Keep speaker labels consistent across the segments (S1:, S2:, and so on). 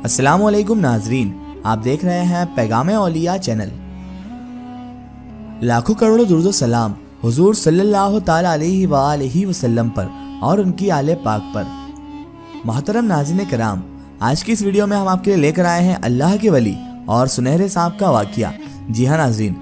S1: السلام علیکم ناظرین، آپ دیکھ رہے ہیں پیغام اولیاء چینل۔ لاکھوں کروڑوں درود و سلام حضور صلی اللہ تعالی علیہ وآلہ وسلم پر اور ان کی آل پاک پر۔ محترم ناظرین کرام، آج کی اس ویڈیو میں ہم آپ کے لیے لے کر آئے ہیں اللہ کے ولی اور سنہرے سانپ کا واقعہ۔ جی ہاں ناظرین،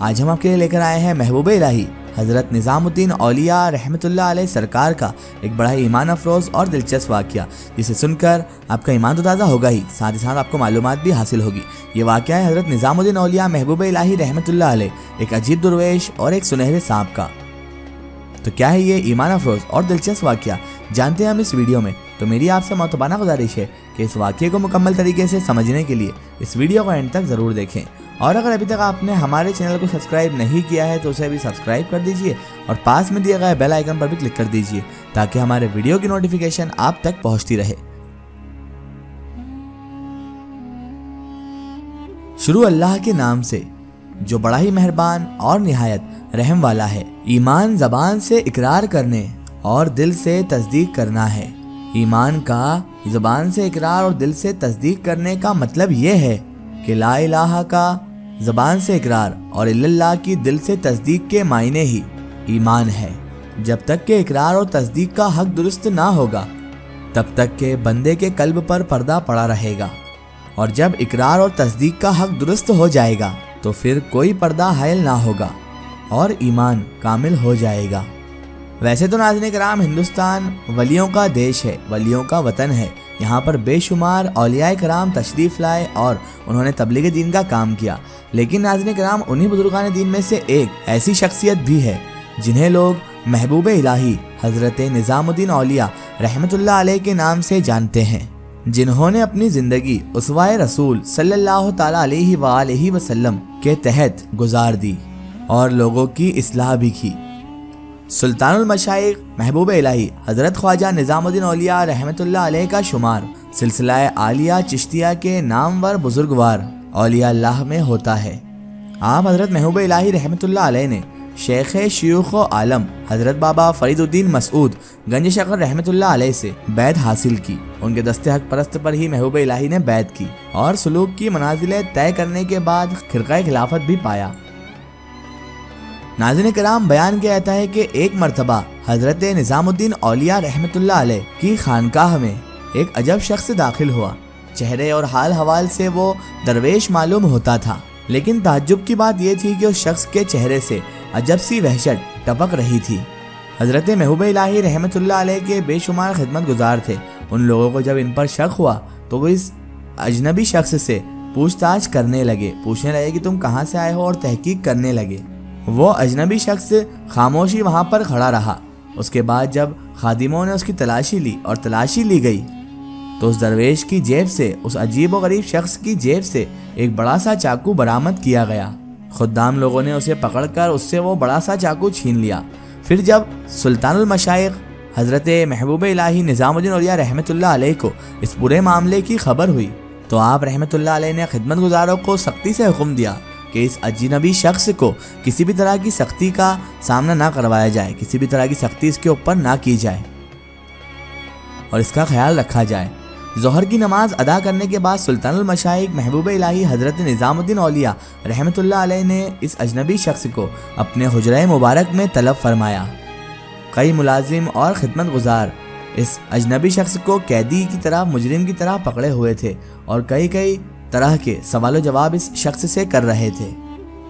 S1: آج ہم آپ کے لیے لے کر آئے ہیں محبوب الہی حضرت نظام الدین اولیاء رحمۃ اللہ علیہ سرکار کا ایک بڑا ہی ایمان افروز اور دلچسپ واقعہ، جسے سن کر آپ کا ایمان تو تازہ ہوگا ہی، ساتھ ہی ساتھ آپ کو معلومات بھی حاصل ہوگی۔ یہ واقعہ ہے حضرت نظام الدین اولیاء محبوب الہی رحمۃ اللہ علیہ ایک عجیب درویش اور ایک سنہرے سانپ کا۔ تو کیا ہے یہ ایمان افروز اور دلچسپ واقعہ، جانتے ہیں ہم اس ویڈیو میں۔ تو میری آپ سے معتبانہ گزارش ہے کہ اس واقعے کو مکمل طریقے سے سمجھنے کے لیے اس ویڈیو کو اینڈ تک ضرور دیکھیں، اور اگر ابھی تک آپ نے ہمارے چینل کو سبسکرائب نہیں کیا ہے تو اسے بھی سبسکرائب کر دیجئے اور پاس میں دیے گئے بیل آئیکن پر بھی کلک کر دیجئے تاکہ ہمارے ویڈیو کی نوٹیفیکیشن آپ تک پہنچتی رہے۔ شروع اللہ کے نام سے جو بڑا ہی مہربان اور نہایت رحم والا ہے۔ ایمان زبان سے اقرار کرنے اور دل سے تصدیق کرنا ہے۔ ایمان کا زبان سے اقرار اور دل سے تصدیق کرنے کا مطلب یہ ہے کہ لا الہ کا زبان سے اقرار اور الا اللہ کی دل سے تصدیق کے معنی ہی ایمان ہے۔ جب تک کہ اقرار اور تصدیق کا حق درست نہ ہوگا تب تک کہ بندے کے قلب پر پردہ پڑا رہے گا، اور جب اقرار اور تصدیق کا حق درست ہو جائے گا تو پھر کوئی پردہ حائل نہ ہوگا اور ایمان کامل ہو جائے گا۔ ویسے تو ناظرین کرام، ہندوستان ولیوں کا دیش ہے، ولیوں کا وطن ہے۔ یہاں پر بے شمار اولیاء کرام تشریف لائے اور انہوں نے تبلیغ دین کا کام کیا، لیکن ناظرین کرام، انہی بزرگان دین میں سے ایک ایسی شخصیت بھی ہے جنہیں لوگ محبوب الہی حضرت نظام الدین اولیاء رحمۃ اللہ علیہ کے نام سے جانتے ہیں، جنہوں نے اپنی زندگی اسوہ رسول صلی اللہ تعالی علیہ وآلہ وسلم کے تحت گزار دی اور لوگوں کی اصلاح بھی کی۔ سلطان المشائخ محبوب الہی حضرت خواجہ نظام الدین اولیاء رحمۃ اللہ علیہ کا شمار سلسلہ عالیہ چشتیہ کے نامور بزرگوار اولیاء اللہ میں ہوتا ہے۔ آپ حضرت محبوب الہی رحمۃ اللہ علیہ نے شیخ شیوخ و عالم حضرت بابا فرید الدین مسعود گنج شکر رحمۃ اللہ علیہ سے بیعت حاصل کی۔ ان کے دست حق پرست پر ہی محبوب الہی نے بیعت کی اور سلوک کی منازلیں طے کرنے کے بعد خرقہ خلافت بھی پایا۔ ناظرین کرام، بیان کیا جاتا ہے کہ ایک مرتبہ حضرت نظام الدین اولیاء رحمۃ اللہ علیہ کی خانقاہ میں ایک عجب شخص داخل ہوا۔ چہرے اور حال حوال سے وہ درویش معلوم ہوتا تھا، لیکن تعجب کی بات یہ تھی کہ اس شخص کے چہرے سے عجب سی وحشت ٹپک رہی تھی۔ حضرت محبوب الہی رحمۃ اللہ علیہ کے بے شمار خدمت گزار تھے۔ ان لوگوں کو جب ان پر شک ہوا تو وہ اس اجنبی شخص سے پوچھ تاچھ کرنے لگے، پوچھنے لگے کہ تم کہاں سے آئے ہو، اور تحقیق کرنے لگے۔ وہ اجنبی شخص خاموشی وہاں پر کھڑا رہا۔ اس کے بعد جب خادموں نے اس کی تلاشی لی اور تلاشی لی گئی تو اس درویش کی جیب سے، اس عجیب و غریب شخص کی جیب سے ایک بڑا سا چاقو برآمد کیا گیا۔ خدام لوگوں نے اسے پکڑ کر اس سے وہ بڑا سا چاقو چھین لیا۔ پھر جب سلطان المشائخ حضرت محبوب الہی نظام الدین اولیاء رحمۃ اللہ علیہ کو اس پورے معاملے کی خبر ہوئی تو آپ رحمۃ اللہ علیہ نے خدمت گزاروں کو سختی سے حکم دیا کہ اس اجنبی شخص کو کسی بھی طرح کی سختی کا سامنا نہ کروایا جائے، کسی بھی طرح کی سختی اس کے اوپر نہ کی جائے اور اس کا خیال رکھا جائے۔ ظہر کی نماز ادا کرنے کے بعد سلطان المشائخ محبوب الہی حضرت نظام الدین اولیاء رحمۃ اللہ علیہ نے اس اجنبی شخص کو اپنے حجرہ مبارک میں طلب فرمایا۔ کئی ملازم اور خدمت گزار اس اجنبی شخص کو قیدی کی طرح، مجرم کی طرح پکڑے ہوئے تھے اور کئی طرح کے سوال و جواب اس شخص سے کر رہے تھے۔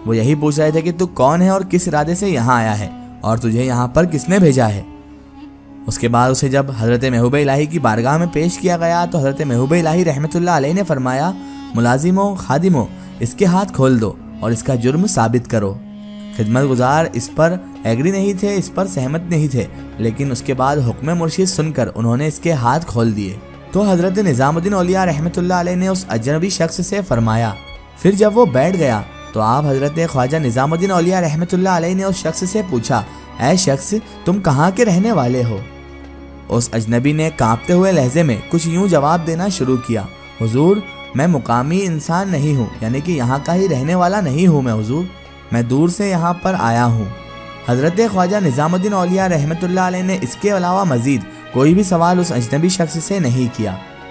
S1: وہ یہی پوچھ رہے تھے کہ تو کون ہے اور کس ارادے سے یہاں آیا ہے اور تجھے یہاں پر کس نے بھیجا ہے۔ اس کے بعد اسے جب حضرت محبوب الہی کی بارگاہ میں پیش کیا گیا تو حضرت محبوب الہی رحمۃ اللہ علیہ نے فرمایا، ملازموں، خادموں، اس کے ہاتھ کھول دو اور اس کا جرم ثابت کرو۔ خدمت گزار اس پر ایگری نہیں تھے، اس پر سہمت نہیں تھے، لیکن اس کے بعد حکم مرشد سن کر انہوں نے اس کے ہاتھ کھول دیے۔ تو حضرت نظام الدین اولیاء رحمۃ اللہ علیہ نے اس اجنبی شخص سے فرمایا۔ پھر جب وہ بیٹھ گیا تو آپ حضرت خواجہ نظام الدین اولیاء رحمۃ اللہ علیہ نے اس شخص سے پوچھا، اے شخص، تم کہاں کے رہنے والے ہو؟ اس اجنبی نے کانپتے ہوئے لہجے میں کچھ یوں جواب دینا شروع کیا، حضور، میں مقامی انسان نہیں ہوں، یعنی کہ یہاں کا ہی رہنے والا نہیں ہوں میں حضور، میں دور سے یہاں پر آیا ہوں۔ حضرت خواجہ نظام الدین اولیاء رحمۃ اللہ علیہ نے اس کے علاوہ مزید کوئی بھی سوال اس اجنبی شخص سے نہیں کیا۔